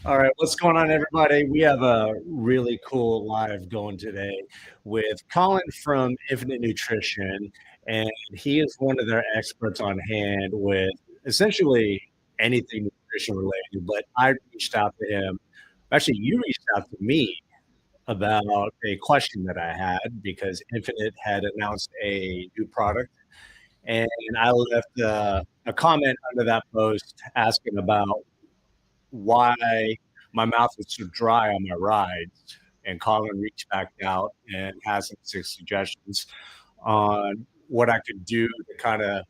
All right, what's going on, everybody? We have a really cool live going today with Colin from Infinite Nutrition, and he is one of their experts on hand with essentially anything nutrition related. But I reached out to him. Actually, you reached out to me about a question that I had because Infinite had announced a new product, and I left a comment under that post asking about why my mouth was so dry on my rides. And Colin reached back out and has some suggestions on what I could do to kind of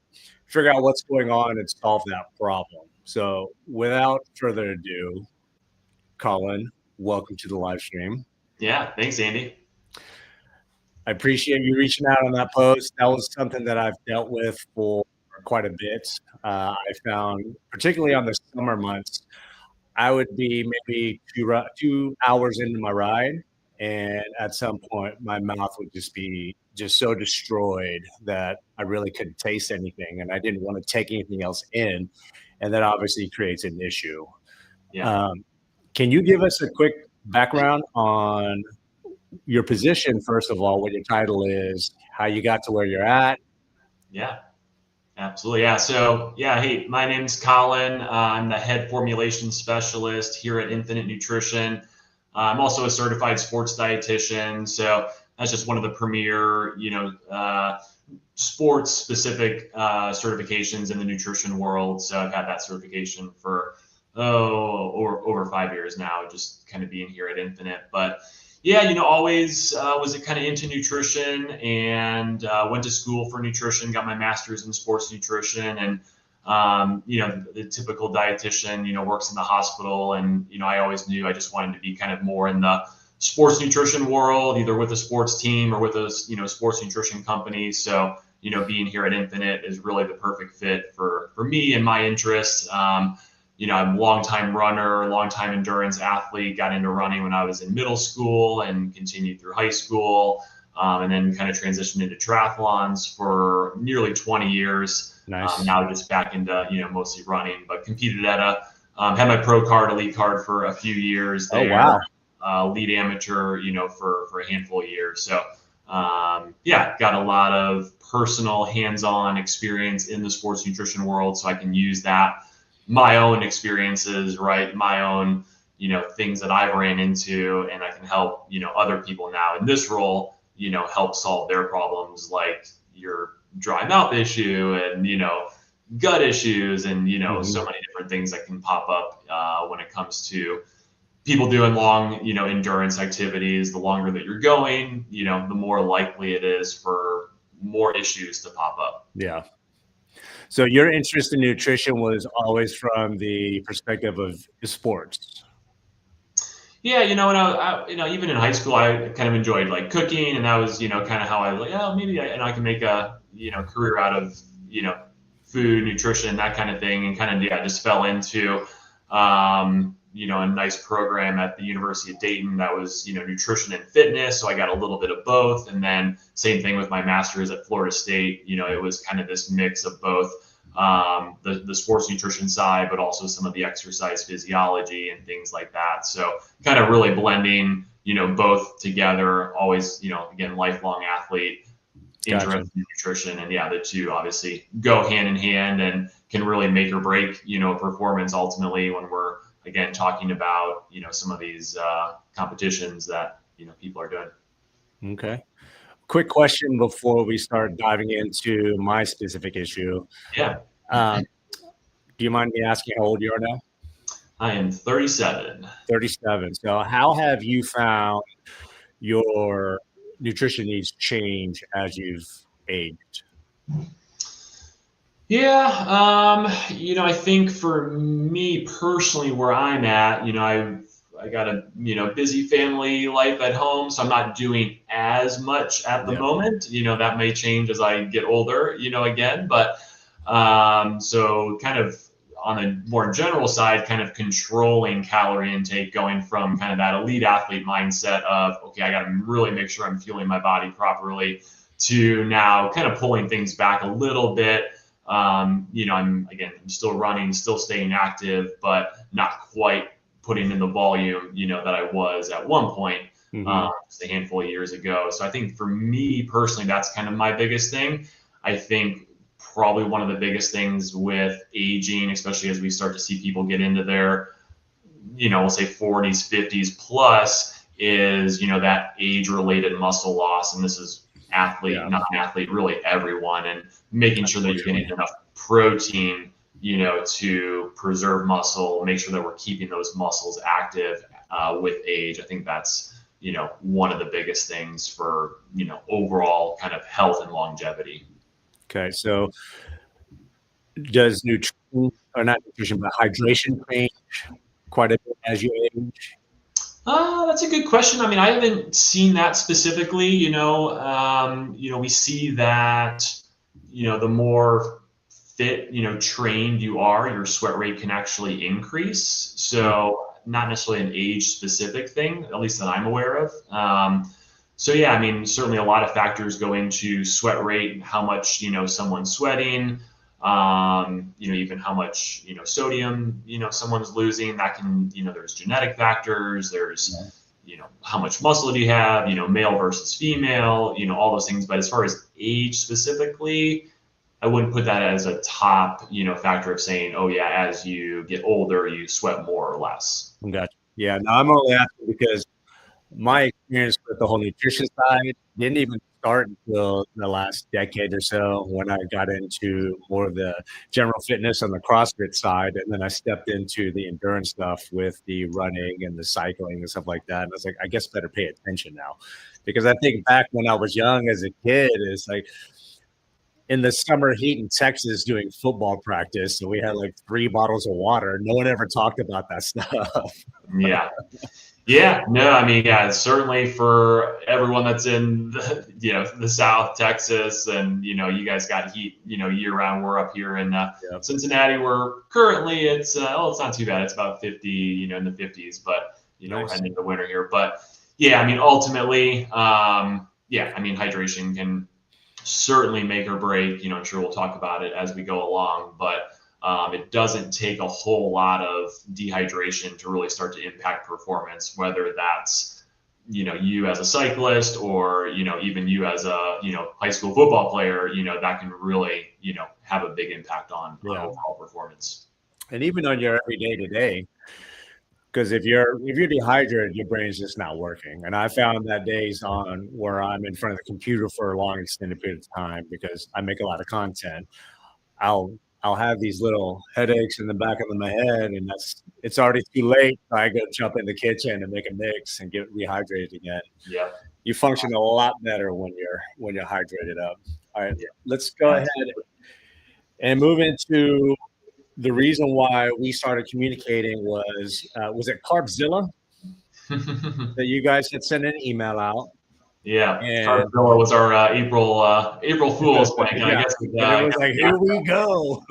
figure out what's going on and solve that problem. So, without further ado, Colin, welcome to the live stream. Yeah, thanks, Andy. I appreciate you reaching out on that post. That was something that I've dealt with for quite a bit. I found, particularly on the summer months, I would be maybe 2 hours into my ride, and at some point, my mouth would just be just so destroyed that I really couldn't taste anything, and I didn't want to take anything else in, and that obviously creates an issue. Yeah. Can you give us a quick background on your position, first of all, what your title is, how you got to where you're at? Yeah, absolutely. Yeah. So, yeah, hey, my name's Colin. I'm the head formulation specialist here at Infinite Nutrition. I'm also a certified sports dietitian. So that's just one of the premier, sports specific certifications in the nutrition world. So I've had that certification for over 5 years now, just kind of being here at Infinite. But yeah, always was it kind of into nutrition and went to school for nutrition, got my master's in sports nutrition, and the typical dietitian, works in the hospital, and I always knew I just wanted to be kind of more in the sports nutrition world, either with a sports team or with a sports nutrition company. So being here at Infinite is really the perfect fit for me and my interests. I'm a longtime runner, longtime endurance athlete, got into running when I was in middle school and continued through high school, and then kind of transitioned into triathlons for nearly 20 years. Nice. Now just back into, mostly running, but competed at had my pro card, elite card for a few years there. Oh, wow. Lead amateur, for a handful of years. So, got a lot of personal hands-on experience in the sports nutrition world, so I can use that, my own experiences, right? My own, things that I've ran into, and I can help, other people now in this role, help solve their problems, like your dry mouth issue and, gut issues and, so many different things that can pop up when it comes to people doing long, endurance activities. The longer that you're going, the more likely it is for more issues to pop up. Yeah. So your interest in nutrition was always from the perspective of sports. Yeah, when I even in high school, I kind of enjoyed like cooking, and that was, kind of how I like, oh, maybe I can make a, career out of, food, nutrition, that kind of thing, and kind of, just fell into, a nice program at the University of Dayton that was, nutrition and fitness. So I got a little bit of both. And then same thing with my master's at Florida State. It was kind of this mix of both the sports nutrition side, but also some of the exercise physiology and things like that. So kind of really blending, both together, always, again, lifelong athlete, interest in nutrition. And the two obviously go hand in hand and can really make or break, performance ultimately when we're, again, talking about, some of these competitions that, people are doing. Okay. Quick question before we start diving into my specific issue. Yeah. Do you mind me asking how old you are now? I am 37. 37. So how have you found your nutrition needs change as you've aged? Yeah, I think for me personally, where I'm at, I got a busy family life at home, so I'm not doing as much at the moment. That may change as I get older, again, but so kind of on a more general side, kind of controlling calorie intake, going from kind of that elite athlete mindset of, okay, I got to really make sure I'm fueling my body properly, to now kind of pulling things back a little bit. I'm still running, still staying active, but not quite putting in the volume, that I was at one point, Mm-hmm. just a handful of years ago. So I think for me personally, that's kind of my biggest thing. I think probably one of the biggest things with aging, especially as we start to see people get into their, we'll say 40s, 50s plus, is, that age related muscle loss. And this is athlete, Yeah, non-athlete, really everyone, and making sure that you're getting unfortunately. enough protein, to preserve muscle, make sure that we're keeping those muscles active with age. I think that's, one of the biggest things for, overall kind of health and longevity. Okay, so does nutrition, or not nutrition, but hydration change quite a bit as you age? That's a good question. I mean, I haven't seen that specifically. We see that, the more fit, trained you are, your sweat rate can actually increase. Mm. So not necessarily an age specific thing, at least that I'm aware of. So yeah, I mean, certainly a lot of factors go into sweat rate, how much, someone's sweating, even how much, sodium, someone's losing. That can, there's genetic factors, there's, how much muscle do you have, male versus female, all those things. But as far as age specifically, I wouldn't put that as a top, factor of saying, oh yeah, as you get older, you sweat more or less. Gotcha. Yeah, no, I'm only asking because my experience with the whole nutrition side didn't even start until the last decade or so when I got into more of the general fitness on the CrossFit side. And then I stepped into the endurance stuff with the running and the cycling and stuff like that. And I was like, I guess I better pay attention now. Because I think back when I was young as a kid, it's like in the summer heat in Texas doing football practice. So we had like 3 bottles of water. No one ever talked about that stuff. Yeah. Yeah, no, I mean, yeah, certainly for everyone that's in the South, Texas, and you guys got heat, year round. We're up here in Yep. Cincinnati, where currently it's it's not too bad. It's about 50, in the 50s, but we're Nice. heading into winter here. But yeah, I mean, ultimately, yeah, I mean, hydration can certainly make or break. I'm sure we'll talk about it as we go along, but it doesn't take a whole lot of dehydration to really start to impact performance, whether that's you as a cyclist or even you as a high school football player. That can really have a big impact on Yeah. overall performance. And even on your everyday to day, because if you're dehydrated, your brain's just not working. And I found that days on where I'm in front of the computer for a long extended period of time because I make a lot of content, I'll I'll have these little headaches in the back of my head, and it's already too late. I go jump in the kitchen and make a mix and get rehydrated again. Yeah, You function a lot better when you're hydrated up. All right, yeah, let's go ahead absolutely. and move into the reason why we started communicating was it Carbzilla that you guys had sent an email out Yeah, and Carpzilla was our April Fool's prank, and I yeah, guess and it was got like, got here we go.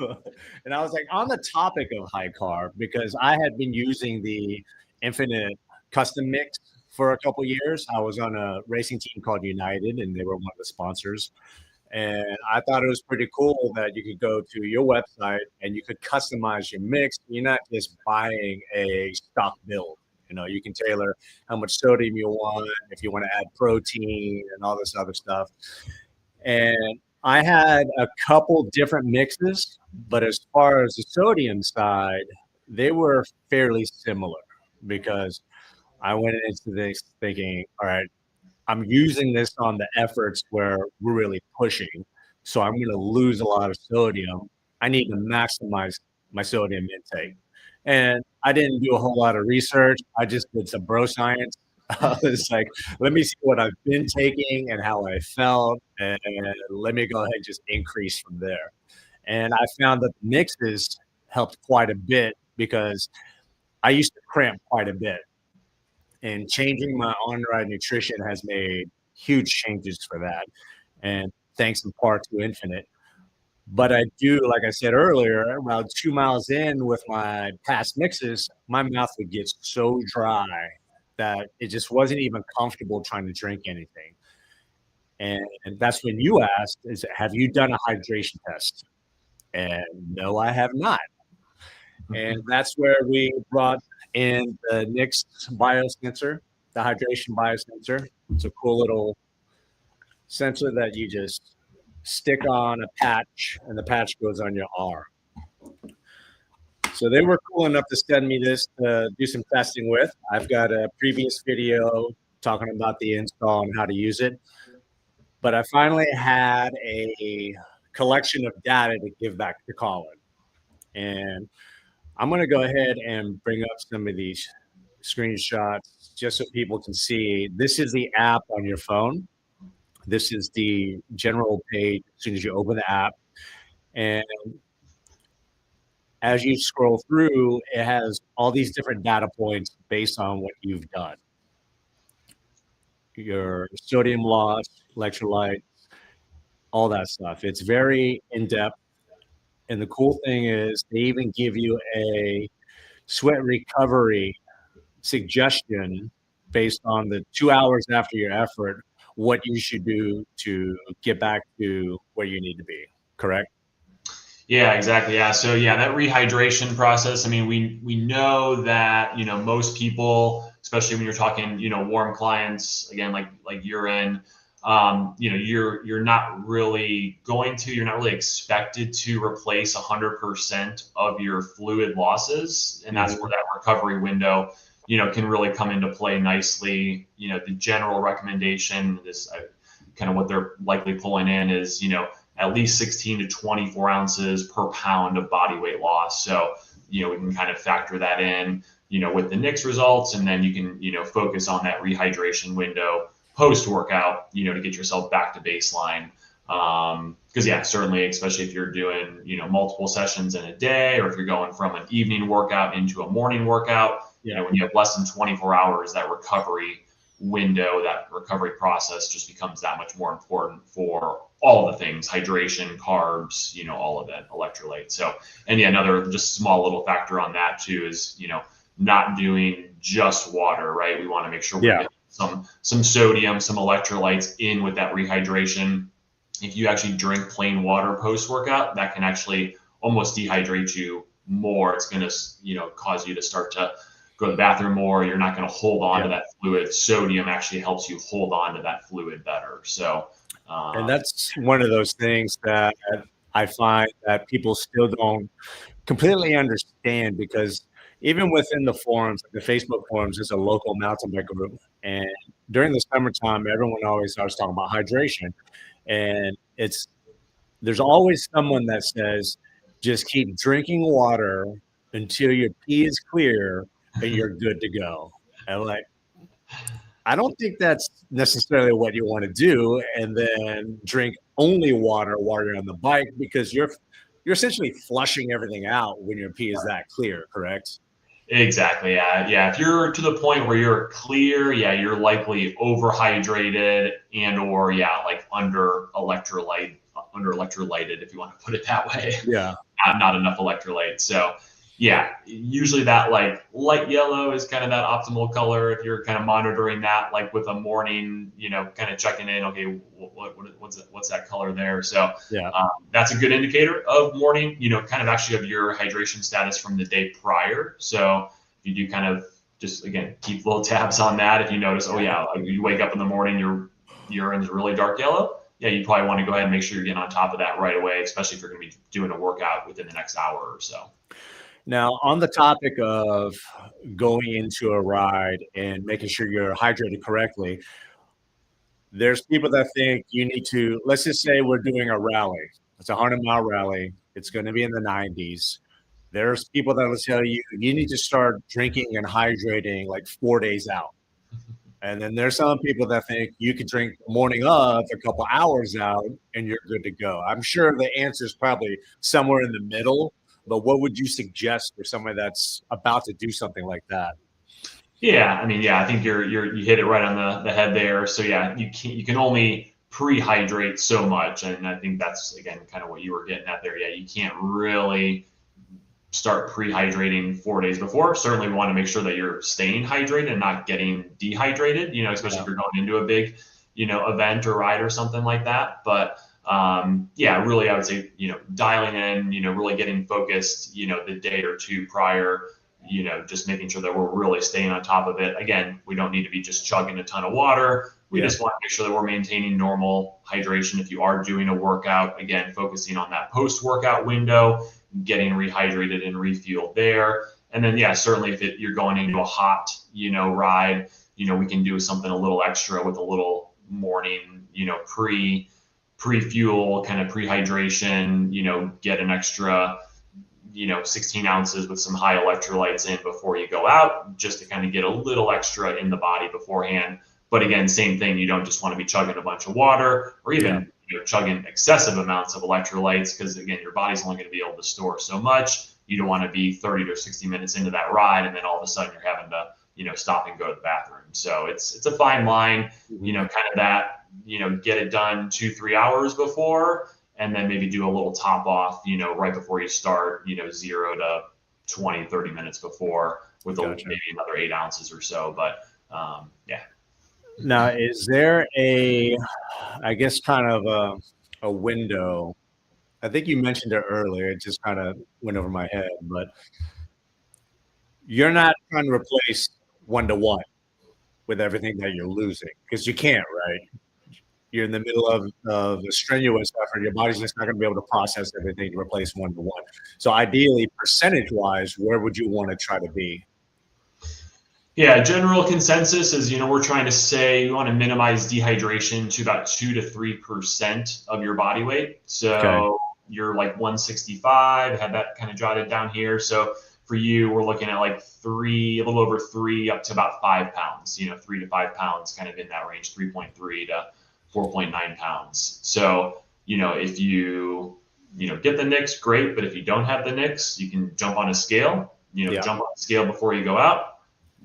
And I was like, on the topic of high carb, because I had been using the Infinit custom mix for a couple years. I was on a racing team called United, and they were one of the sponsors. And I thought it was pretty cool that you could go to your website and you could customize your mix. You're not just buying a stock build. You can tailor how much sodium you want, if you want to add protein and all this other stuff. And I had a couple different mixes, but as far as the sodium side, they were fairly similar because I went into this thinking, all right, I'm using this on the efforts where we're really pushing. So I'm going to lose a lot of sodium. I need to maximize my sodium intake. And I didn't do a whole lot of research. I just did some bro science. I was like, let me see what I've been taking and how I felt. And let me go ahead and just increase from there. And I found that the mixes helped quite a bit because I used to cramp quite a bit and changing my on-ride nutrition has made huge changes for that. And thanks in part to Infinit. But I do, like I said earlier, around 2 miles in with my past mixes, my mouth would get so dry that it just wasn't even comfortable trying to drink anything. And that's when you asked, is have you done a hydration test? And no, I have not. And that's where we brought in the Nix Biosensor, the Hydration Biosensor. It's a cool little sensor that you just stick on a patch, and the patch goes on your arm. So they were cool enough to send me this to do some testing with. I've got a previous video talking about the install and how to use it. But I finally had a collection of data to give back to Colin. And I'm going to go ahead and bring up some of these screenshots just so people can see. This is the app on your phone. This is the general page as soon as you open the app. And as you scroll through, it has all these different data points based on what you've done. Your sodium loss, electrolytes, all that stuff. It's very in-depth. And the cool thing is they even give you a sweat recovery suggestion based on the 2 hours after your effort, what you should do to get back to where you need to be. Correct? Yeah, exactly. Yeah. So yeah, that rehydration process. I mean, we know that most people, especially when you're talking warm clients, again like you're in, you're not really you're not really expected to replace 100% of your fluid losses, and that's where that recovery window can really come into play nicely. The general recommendation, this kind of what they're likely pulling in is at least 16 to 24 ounces per pound of body weight loss. So, we can kind of factor that in, with the Nix results, and then you can, focus on that rehydration window post workout, to get yourself back to baseline. Because yeah, certainly, especially if you're doing, multiple sessions in a day, or if you're going from an evening workout into a morning workout, when you have less than 24 hours, that recovery window, that recovery process just becomes that much more important for all the things: hydration, carbs, all of it, electrolytes. So, and yeah, another just small little factor on that too is, not doing just water, right? We want to make sure we're getting some sodium, some electrolytes in with that rehydration. If you actually drink plain water post workout, that can actually almost dehydrate you more. It's going to, cause you to start to go to the bathroom more. You're not going to hold on to that fluid. Sodium actually helps you hold on to that fluid better. So, and that's one of those things that I find that people still don't completely understand, because even within the forums, like the Facebook forums, there's a local mountain bike group. And during the summertime, everyone always starts talking about hydration. And there's always someone that says, just keep drinking water until your pee is clear and you're good to go. And like, I don't think that's necessarily what you want to do, and then drink only water while you're on the bike, because you're essentially flushing everything out when your pee is that clear, correct? Exactly. Yeah. If you're to the point where you're clear, yeah, you're likely overhydrated or like under electrolyted, if you want to put it that way. Yeah. Not enough electrolyte. So yeah, usually that like light yellow is kind of that optimal color. If you're kind of monitoring that, like with a morning, kind of checking in, okay, what's that color there? So yeah, that's a good indicator of morning, kind of actually of your hydration status from the day prior. So if you do kind of just, again, keep little tabs on that. If you notice, oh yeah, you wake up in the morning, your urine is really dark yellow. Yeah, you probably want to go ahead and make sure you're getting on top of that right away, especially if you're going to be doing a workout within the next hour or so. Now, on the topic of going into a ride and making sure you're hydrated correctly, there's people that think you need to, let's just say we're doing a rally. It's a 100-mile rally. It's going to be in the 90s. There's people that will tell you need to start drinking and hydrating like 4 days out. And then there's some people that think you could drink the morning of, a couple hours out, and you're good to go. I'm sure the answer is probably somewhere in the middle. But what would you suggest for someone that's about to do something like that? Yeah, I mean, yeah, I think you hit it right on the head there. So yeah, you can only pre-hydrate so much, and I think that's, again, kind of what you were getting at there. Yeah, you can't really start pre-hydrating 4 days before. Certainly, we want to make sure that you're staying hydrated and not getting dehydrated. Especially if you're going into a big, event or ride or something like that. But yeah, really, I would say, dialing in, really getting focused, the day or two prior, just making sure that we're really staying on top of it. Again, we don't need to be just chugging a ton of water. We just want to make sure that we're maintaining normal hydration. If you are doing a workout, again, focusing on that post-workout window, getting rehydrated and refueled there. And then, yeah, certainly if you're going into a hot, ride, we can do something a little extra with a little morning, pre-fuel kind of pre-hydration, get an extra 16 ounces with some high electrolytes in before you go out, just to kind of get a little extra in the body beforehand. But again, same thing. You don't just want to be chugging a bunch of water or even chugging excessive amounts of electrolytes, because again, your body's only going to be able to store so much. You don't want to be 30 to 60 minutes into that ride and then all of a sudden you're having to stop and go to the bathroom. So it's a fine line, kind of that, get it done 2-3 hours before, and then maybe do a little top off, right before you start, 0 to 20, 30 minutes before with maybe another 8 ounces or so. But yeah. Now, is there I guess kind of a window? I think you mentioned it earlier. It just kind of went over my head, but you're not trying to replace 1-to-1 with everything that you're losing, because you can't, right? You're in the middle of a strenuous effort. Your body's just not going to be able to process everything to replace 1-to-1. So ideally, percentage-wise, where would you want to try to be? Yeah, general consensus is, we're trying to say you want to minimize dehydration to about 2 to 3% of your body weight. So you're like 165, I had that kind of jotted down here. So for you, we're looking at like a little over 3 up to about 5 pounds, 3 to 5 pounds, kind of in that range, 3.3 to 4.9 pounds. So, if you, get the Nix, great. But if you don't have the Nix, you can jump on a scale, jump on a scale before you go out,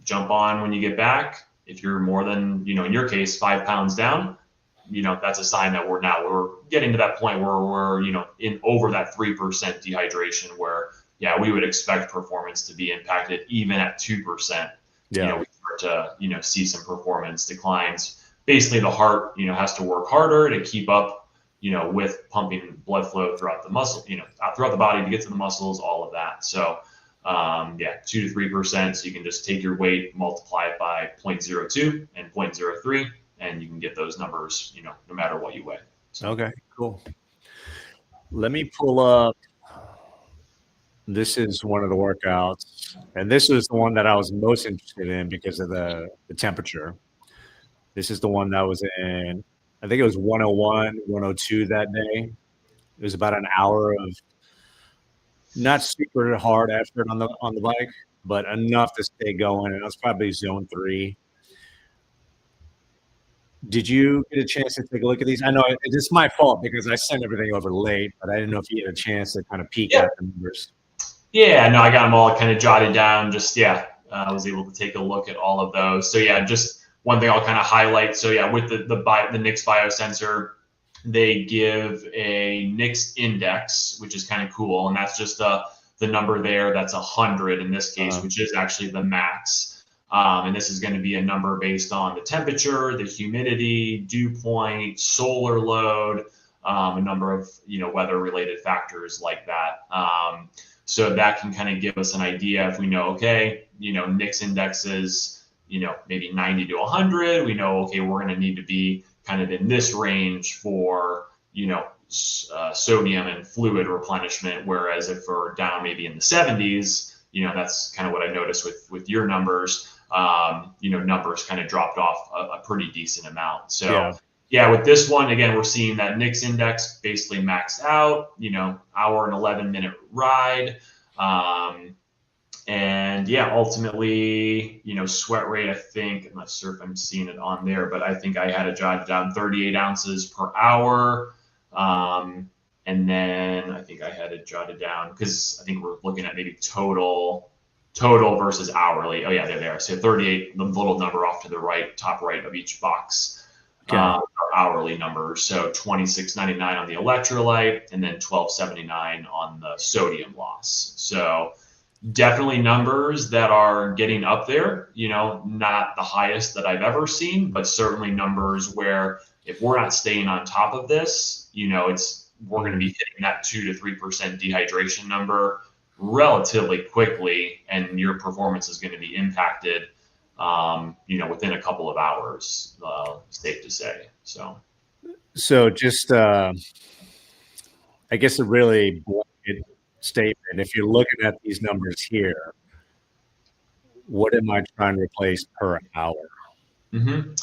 jump on when you get back. If you're more than, in your case, 5 pounds down, that's a sign that we're getting to that point where we're, in over that 3% dehydration, where, we would expect performance to be impacted even at 2%. We start to, see some performance declines. Basically, the heart, has to work harder to keep up, with pumping blood flow throughout the muscle, throughout the body to get to the muscles, all of that. So, 2 to 3%. So you can just take your weight, multiply it by 0.02 and 0.03, and you can get those numbers, no matter what you weigh. So. Okay, cool. Let me pull up. This is one of the workouts, and this is the one that I was most interested in because of the temperature. This is the one that was in, I think it was 101, 102 that day. It was about an hour of not super hard effort on the bike, but enough to stay going. And it was probably zone 3. Did you get a chance to take a look at these? I know it's my fault because I sent everything over late, but I didn't know if you had a chance to kind of peek at the numbers. Yeah, no, I got them all kind of jotted down. Just, I was able to take a look at all of those. So, just one thing I'll kind of highlight. So, with the Nix Biosensor, they give a Nix index, which is kind of cool. And that's just the number there. That's 100 in this case, which is actually the max. And this is going to be a number based on the temperature, the humidity, dew point, solar load, a number of, weather-related factors like that. So that can kind of give us an idea if we know, okay, Nix indexes, maybe 90 to 100. We know, okay, we're going to need to be kind of in this range for, sodium and fluid replenishment. Whereas if we're down maybe in the 70s, that's kind of what I noticed with your numbers. Numbers kind of dropped off a pretty decent amount. So with this one, again, we're seeing that Nix index basically maxed out, hour and 11-minute ride. And ultimately, sweat rate, I think, I'm not sure if I'm seeing it on there, but I think I had it jotted down 38 ounces per hour. And then I think I had it jotted down because I think we're looking at maybe total versus hourly. Oh yeah, there they are. So 38, the little number off to the right, top right of each box. Hourly numbers. So 26.99 on the electrolyte, and then 12.79 on the sodium loss. So definitely numbers that are getting up there. Not the highest that I've ever seen, but certainly numbers where if we're not staying on top of this, we're going to be hitting that 2 to 3% dehydration number relatively quickly, and your performance is going to be impacted, within a couple of hours, safe to say. So just, I guess a really blanket statement. If you're looking at these numbers here, what am I trying to replace per hour? Mm-hmm.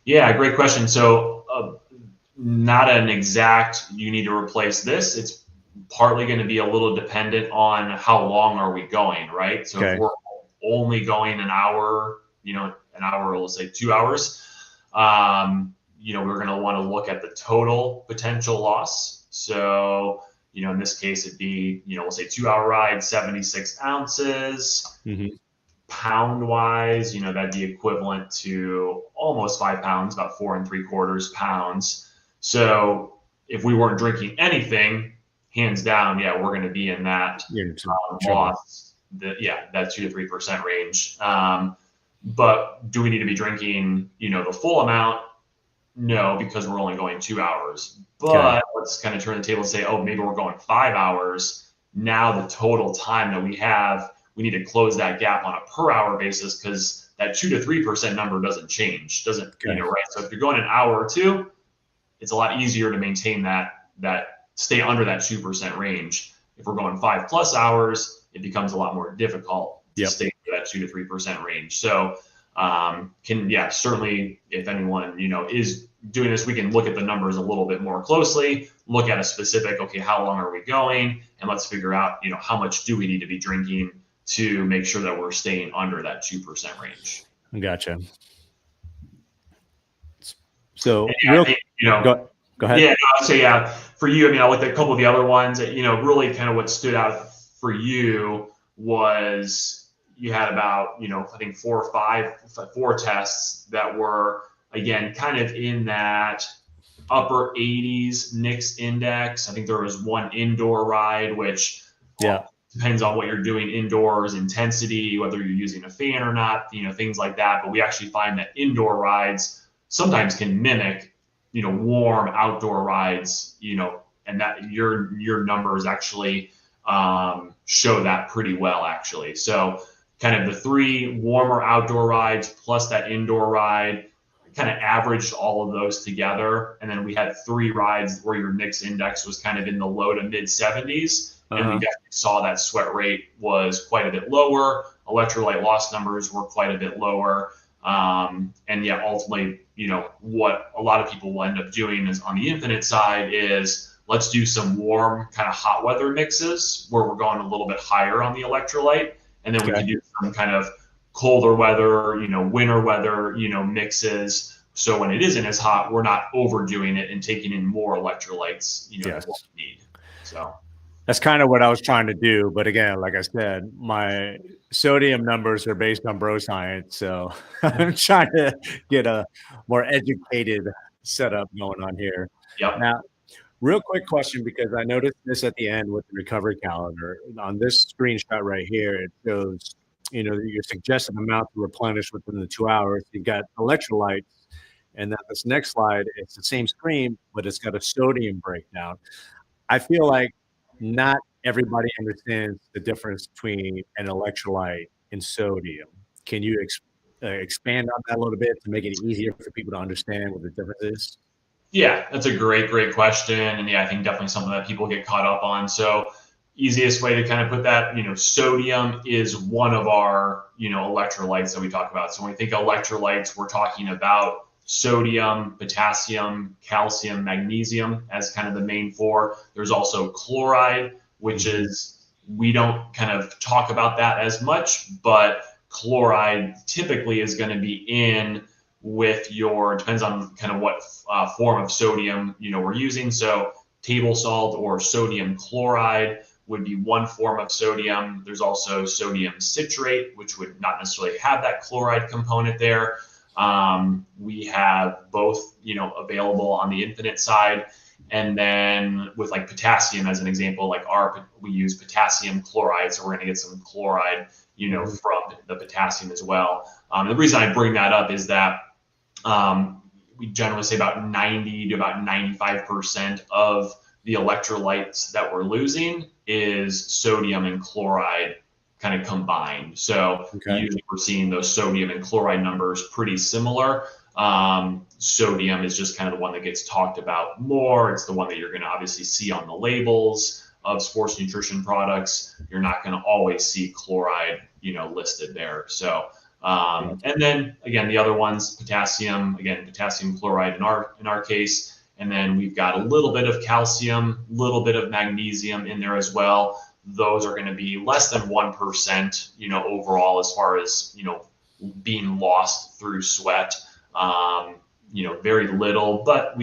Yeah, great question. So, not an exact, you need to replace this. It's partly going to be a little dependent on how long are we going, right? So if Okay. we're only going an hour, an hour, let's say 2 hours, we're going to want to look at the total potential loss. So, in this case, it'd be, we'll say 2 hour ride, 76 ounces. Mm-hmm. Pound wise, that'd be equivalent to almost 5 pounds, about 4 3/4 pounds. So if we weren't drinking anything, hands down, yeah, we're going to be in that You're in some trouble. loss, that 2 to 3% range. But do we need to be drinking, the full amount? No, because we're only going 2 hours. Okay. But let's kind of turn the table and say, oh, maybe we're going 5 hours. Now the total time that we have, we need to close that gap on a per hour basis, because that 2 to 3% number doesn't change, Okay. right? So if you're going an hour or two, it's a lot easier to maintain that stay under that 2% range. If we're going 5+ hours, it becomes a lot more difficult to Yep. stay in that 2 to 3% range. So certainly if anyone, is doing this, we can look at the numbers a little bit more closely, look at a specific, okay, how long are we going? And let's figure out, how much do we need to be drinking to make sure that we're staying under that 2% range. Gotcha. So And yeah, I think, go ahead. yeah, I'd say, yeah, for you, I mean, I looked at a couple of the other ones that, really kind of what stood out for you was you had about, I think 4 tests that were, again, kind of in that upper 80s Nix index. I think there was one indoor ride, which Yeah. depends on what you're doing indoors, intensity, whether you're using a fan or not, things like that. But we actually find that indoor rides sometimes can mimic, warm outdoor rides, and that your numbers actually show that pretty well, actually. So kind of the 3 warmer outdoor rides plus that indoor ride, kind of averaged all of those together. And then we had 3 rides where your Nix index was kind of in the low to mid 70s. And we definitely saw that sweat rate was quite a bit lower. Electrolyte loss numbers were quite a bit lower. And yeah, ultimately, what a lot of people will end up doing is on the Infinit side is let's do some warm kind of hot weather mixes where we're going a little bit higher on the electrolyte. And then we can do some kind of colder weather, winter weather, mixes. So when it isn't as hot, we're not overdoing it and taking in more electrolytes, than what we need. So that's kind of what I was trying to do. But again, like I said, my sodium numbers are based on bro science. So I'm trying to get a more educated setup going on here. yep. Now, real quick question, because I noticed this at the end with the recovery calendar. On this screenshot right here, it shows, your suggested amount to replenish within the 2 hours. You've got electrolytes. And then this next slide, it's the same screen, but it's got a sodium breakdown. I feel like not everybody understands the difference between an electrolyte and sodium. Can you expand on that a little bit to make it easier for people to understand what the difference is? Yeah, that's a great question. And yeah, I think definitely something that people get caught up on. So easiest way to kind of put that, sodium is one of our, electrolytes that we talk about. So when we think electrolytes, we're talking about sodium, potassium, calcium, magnesium as kind of the main 4. There's also chloride, which is, we don't kind of talk about that as much, but chloride typically is going to be in with depends on kind of what form of sodium, we're using. So table salt or sodium chloride would be one form of sodium. There's also sodium citrate, which would not necessarily have that chloride component there. We have both, available on the Infinit side. And then with like potassium as an example, we use potassium chloride. So we're going to get some chloride, from the potassium as well. The reason I bring that up is that we generally say about 90 to about 95% of the electrolytes that we're losing is sodium and chloride kind of combined. So Okay. usually we're seeing those sodium and chloride numbers pretty similar. Sodium is just kind of the one that gets talked about more. It's the one that you're going to obviously see on the labels of sports nutrition products. You're not going to always see chloride, listed there. So, and then again, the other ones, potassium, again, potassium chloride in our case, and then we've got a little bit of calcium, a little bit of magnesium in there as well. Those are going to be less than 1%, overall as far as, being lost through sweat. Very little, but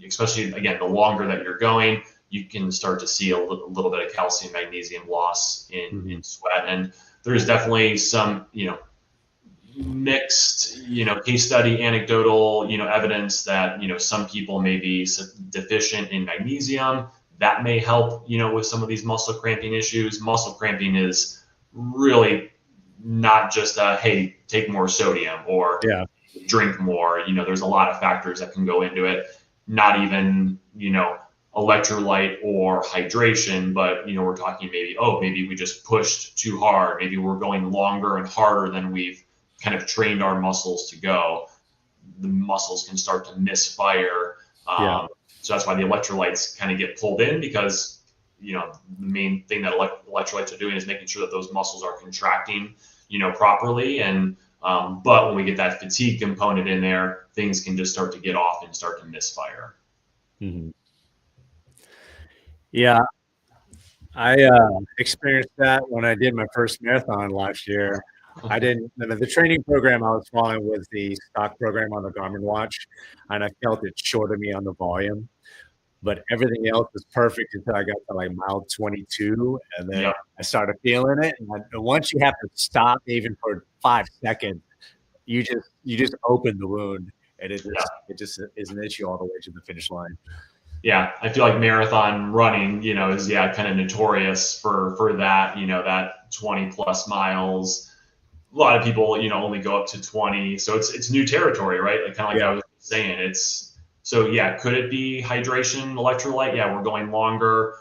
especially again, the longer that you're going, you can start to see a little bit of calcium, magnesium loss in sweat. And there's definitely some, mixed, case study, anecdotal, evidence that, some people may be deficient in magnesium. That may help, with some of these muscle cramping issues. Muscle cramping is really not just hey, take more sodium or Yeah. drink more. There's a lot of factors that can go into it. Not even, electrolyte or hydration, but we're talking maybe we just pushed too hard. Maybe we're going longer and harder than we've kind of trained our muscles to go. The muscles can start to misfire. Yeah. So that's why the electrolytes kind of get pulled in, because the main thing that electrolytes are doing is making sure that those muscles are contracting properly. And but when we get that fatigue component in there, things can just start to get off and start to misfire. Mm-hmm. Yeah, I experienced that when I did my first marathon last year. I didn't. The training program I was following was the stock program on the Garmin watch, and I felt it shorted me on the volume. But everything else was perfect until I got to like mile 22, and then Yep. I started feeling it. And once you have to stop even for 5 seconds, you just open the wound, and it just is an issue all the way to the finish line. Yeah, I feel like marathon running, is kind of notorious for that. That 20 plus miles. A lot of people, only go up to 20, so it's new territory, right? Like kind of like I was saying, it's so yeah. Could it be hydration, electrolyte? Yeah, we're going longer.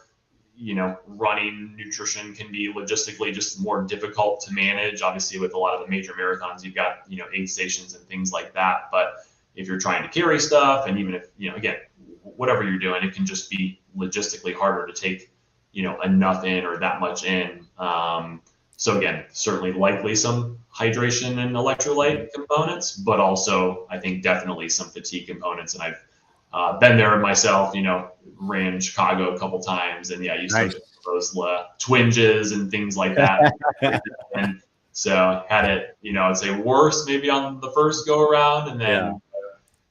Running nutrition can be logistically just more difficult to manage. Obviously, with a lot of the major marathons, you've got aid stations and things like that. But if you're trying to carry stuff, and even if again, whatever you're doing, it can just be logistically harder to take enough in or that much in. So again, certainly likely some hydration and electrolyte components, but also I think definitely some fatigue components. And I've been there myself, ran Chicago a couple times, and yeah, you start to feel those twinges and things like that. And so had it, I'd say worse maybe on the first go around, and then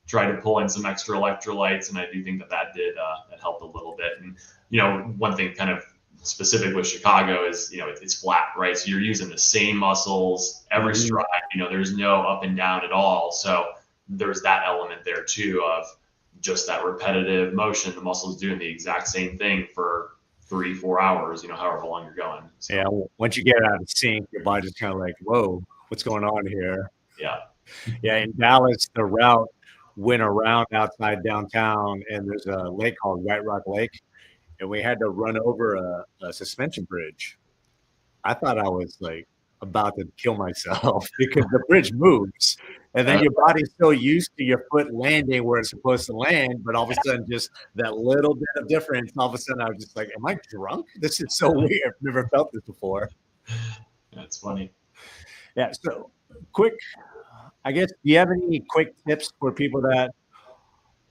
try to pull in some extra electrolytes. And I do think that did that helped a little bit. And one thing kind of specific with Chicago is it's flat, right? So you're using the same muscles every stride. There's no up and down at all. So there's that element there too of just that repetitive motion. The muscles doing the exact same thing for 3-4 hours, however long you're going. So. Yeah, once you get out of sync, your body's kind of like, whoa, what's going on here? Yeah. Yeah, in Dallas, the route went around outside downtown, and there's a lake called White Rock Lake, and we had to run over a suspension bridge. I thought I was like about to kill myself because the bridge moves, and then your body's so used to your foot landing where it's supposed to land, but all of a sudden, just that little bit of difference, all of a sudden I was just like, am I drunk? This is so weird. I've never felt this before. That's funny. Yeah, so quick, I guess, do you have any quick tips for people that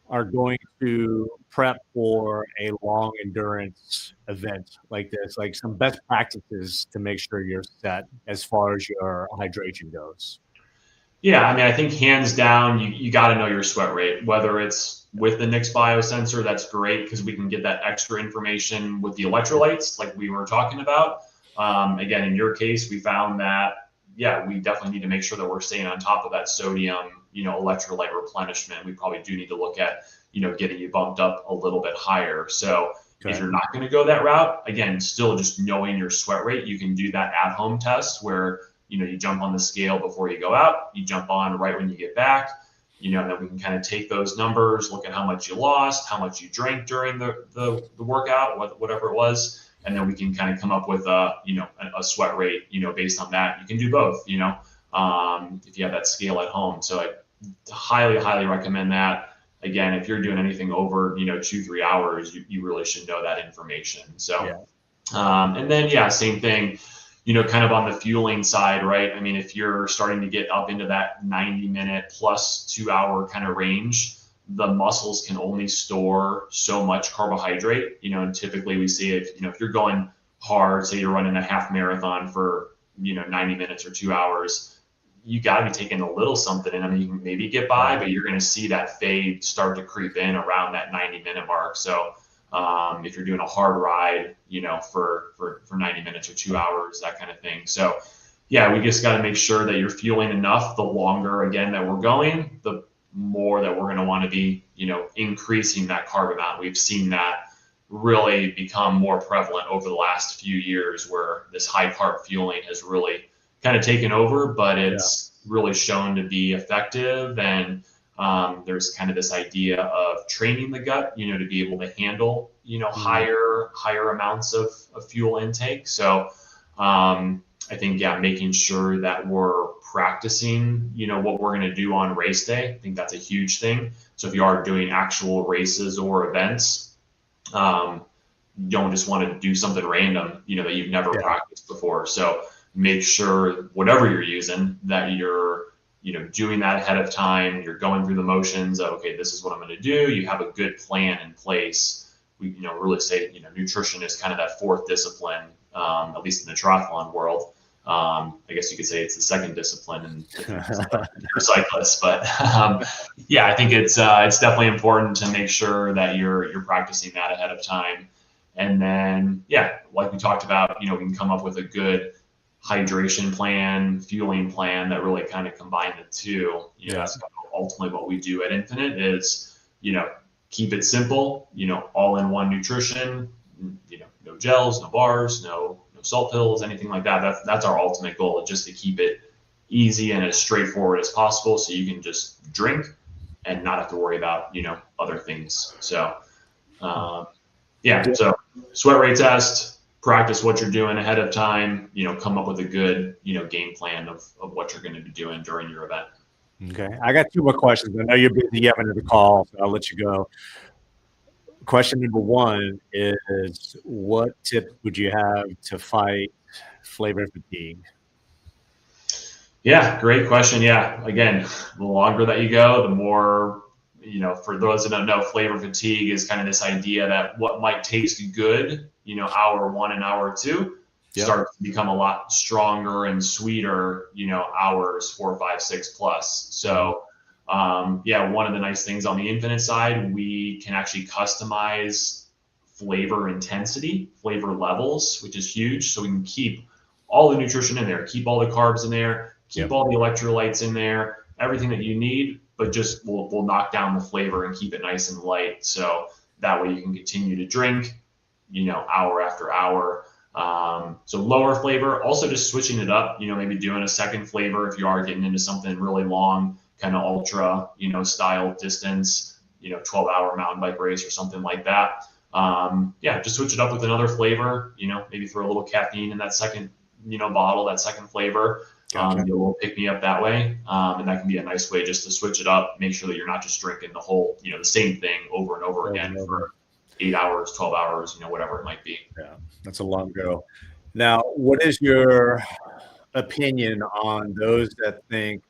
are going to prep for a long endurance event like this, like some best practices to make sure you're set as far as your hydration goes? Yeah, I mean, I think hands down, you got to know your sweat rate, whether it's with the Nix Biosensor. That's great because we can get that extra information with the electrolytes, like we were talking about. Again, in your case, we found that, yeah, we definitely need to make sure that we're staying on top of that sodium, electrolyte replenishment. We probably do need to look at, getting you bumped up a little bit higher. So if you're not going to go that route, again, still just knowing your sweat rate, you can do that at-home test where you jump on the scale before you go out, you jump on right when you get back. and then we can kind of take those numbers, look at how much you lost, how much you drank during the workout, whatever it was, and then we can kind of come up with a sweat rate, based on that. You can do both, if you have that scale at home. So I highly recommend that. Again, if you're doing anything over, 2-3 hours, you really should know that information. So, and then, same thing, kind of on the fueling side, right? I mean, if you're starting to get up into that 90-minute plus 2-hour kind of range, the muscles can only store so much carbohydrate, and typically we see if you're going hard, say you're running a half marathon for, 90 minutes or 2 hours, you got to be taking a little something in. I mean, you can maybe get by, but you're going to see that fade start to creep in around that 90-minute mark. So if you're doing a hard ride, for 90 minutes or 2 hours, that kind of thing. So we just got to make sure that you're fueling enough. The longer, again, that we're going, the more that we're going to want to be, increasing that carb amount. We've seen that really become more prevalent over the last few years, where this high carb fueling has really kind of taken over, but it's really shown to be effective. And there's kind of this idea of training the gut, to be able to handle, higher amounts of fuel intake. So I think, making sure that we're practicing, what we're going to do on race day. I think that's a huge thing. So if you are doing actual races or events, you don't just want to do something random, that you've never practiced before. So make sure whatever you're using, that you're, doing that ahead of time. You're going through the motions of, okay, this is what I'm going to do. You have a good plan in place. We, really say, nutrition is kind of that fourth discipline, at least in the triathlon world. I guess you could say it's the second discipline for cyclists, but I think it's definitely important to make sure that you're practicing that ahead of time. And then, like we talked about, we can come up with a good hydration plan, fueling plan that really kind of combine the two. That's ultimately what we do at Infinit is, keep it simple, all in one nutrition, no gels, no bars, no salt pills, anything like that. That's our ultimate goal, just to keep it easy and as straightforward as possible, so you can just drink and not have to worry about, other things. So, so sweat rate test, practice what you're doing ahead of time, come up with a good, game plan of what you're going to be doing during your event. Okay. I got 2 more questions. I know you're busy, you have another call, so I'll let you go. Question number 1 is, what tips would you have to fight flavor fatigue? Yeah, great question. Yeah. Again, the longer that you go, the more, for those that don't know, flavor fatigue is kind of this idea that what might taste good, hour 1 and hour 2 starts to become a lot stronger and sweeter, hours 4, 5, 6 plus. So, one of the nice things on the Infinit side, we can actually customize flavor intensity, flavor levels, which is huge. So we can keep all the nutrition in there, keep all the carbs in there, keep all the electrolytes in there, everything that you need, but just we'll knock down the flavor and keep it nice and light. So that way you can continue to drink, hour after hour. So lower flavor, also just switching it up, maybe doing a second flavor if you are getting into something really long, kind of ultra, style distance, 12-hour mountain bike race or something like that. Just switch it up with another flavor, maybe throw a little caffeine in that second, bottle, that second flavor. You'll pick me up that way. And that can be a nice way just to switch it up, make sure that you're not just drinking the whole, the same thing over and over again for 8 hours, 12 hours, whatever it might be. Yeah, that's a long go. Now, what is your opinion on those that think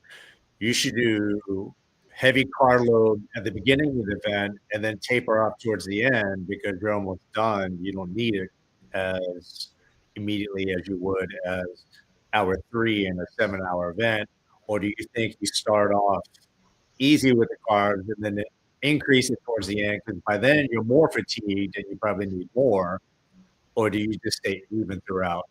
you should do heavy carb load at the beginning of the event and then taper up towards the end because you're almost done? You don't need it as immediately as you would as hour 3 in a 7-hour event? Or do you think you start off easy with the carbs and then increase it towards the end, because by then you're more fatigued and you probably need more? Or do you just stay even throughout?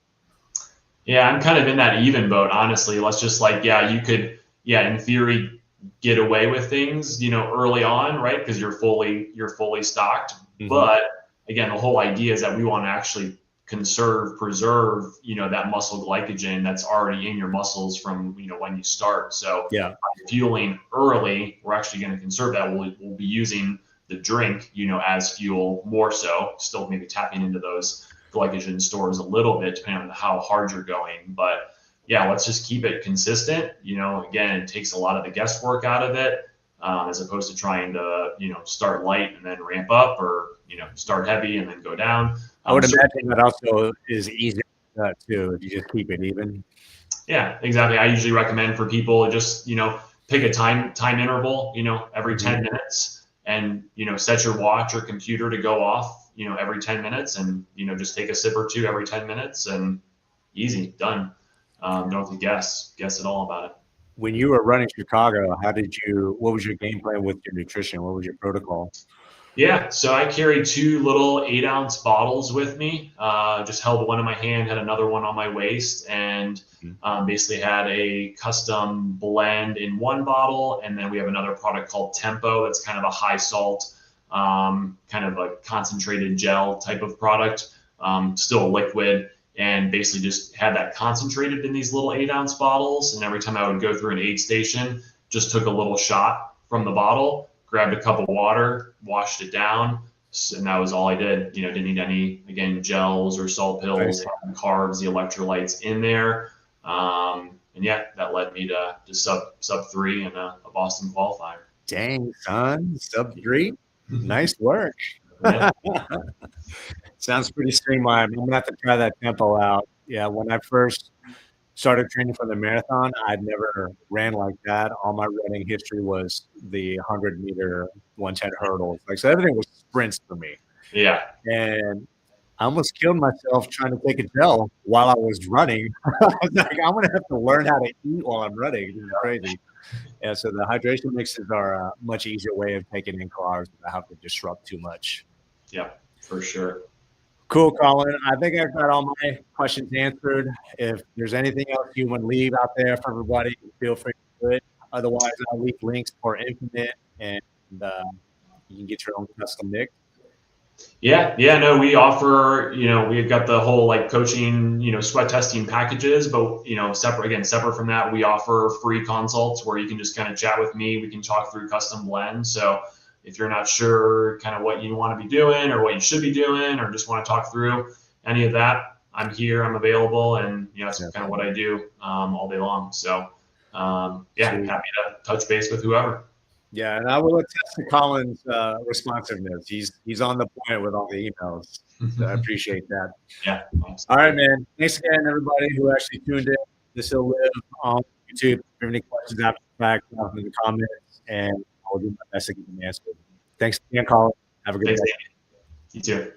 Yeah, I'm kind of in that even boat, honestly. Let's just you could, in theory, get away with things, early on, right? Because you're fully stocked. Mm-hmm. But again, the whole idea is that we want to actually preserve, that muscle glycogen that's already in your muscles from, when you start. So Yeah. by fueling early, we're actually going to conserve that. We'll be using the drink, as fuel more so, still maybe tapping into those glycogen stores a little bit, depending on how hard you're going. But yeah, let's just keep it consistent. Again, it takes a lot of the guesswork out of it, as opposed to trying to, start light and then ramp up, or, start heavy and then go down. I would imagine that also is easier too, if you just keep it even. Yeah, exactly. I usually recommend for people just, pick a time interval, every 10 minutes, and, set your watch or computer to go off, every 10 minutes, and, just take a sip or two every 10 minutes, and easy, done. Don't have to guess at all about it. When you were running Chicago, what was your game plan with your nutrition? What was your protocol? Yeah, so I carried 2 little 8-ounce bottles with me. Just held one in my hand, had another one on my waist, and basically had a custom blend in one bottle. And then we have another product called Tempo that's kind of a high salt, kind of a concentrated gel type of product, still a liquid. And basically just had that concentrated in these little 8-ounce bottles. And every time I would go through an aid station, just took a little shot from the bottle, grabbed a cup of water, washed it down, and that was all I did. Didn't need any, again, gels or salt pills, carbs, the electrolytes in there. And yeah, that led me to sub 3 and a Boston qualifier. Dang, son, sub 3. Nice work. Sounds pretty streamlined. I'm gonna have to try that Tempo out. Yeah, when I first started training for the marathon, I'd never ran like that. All my running history was the 100-meter 110 hurdles. So everything was sprints for me. Yeah. And I almost killed myself trying to take a gel while I was running. I was like, I'm gonna have to learn how to eat while I'm running. This is crazy. Yeah, so the hydration mixes are a much easier way of taking in carbs without having to disrupt too much. Yeah, for sure. Cool, Colin. I think I've got all my questions answered. If there's anything else you want to leave out there for everybody, feel free to do it. Otherwise, I'll leave links for Infinit, and you can get your own custom mix. Yeah, no, we offer, we've got the whole coaching, sweat testing packages, but, separate from that, we offer free consults where you can just kind of chat with me. We can talk through custom blends. So if you're not sure kind of what you want to be doing or what you should be doing, or just want to talk through any of that, I'm here, I'm available, and that's kind of what I do all day long. So happy to touch base with whoever. Yeah, and I will attest to Colin's responsiveness. He's on the point with all the emails. So I appreciate that. Yeah. All right, man. Thanks again, everybody who actually tuned in. This will live on YouTube. If you have any questions after the fact, drop them in the comments, and I'll do my best to get them answered. Thanks again, Colin. Have a good day. You too.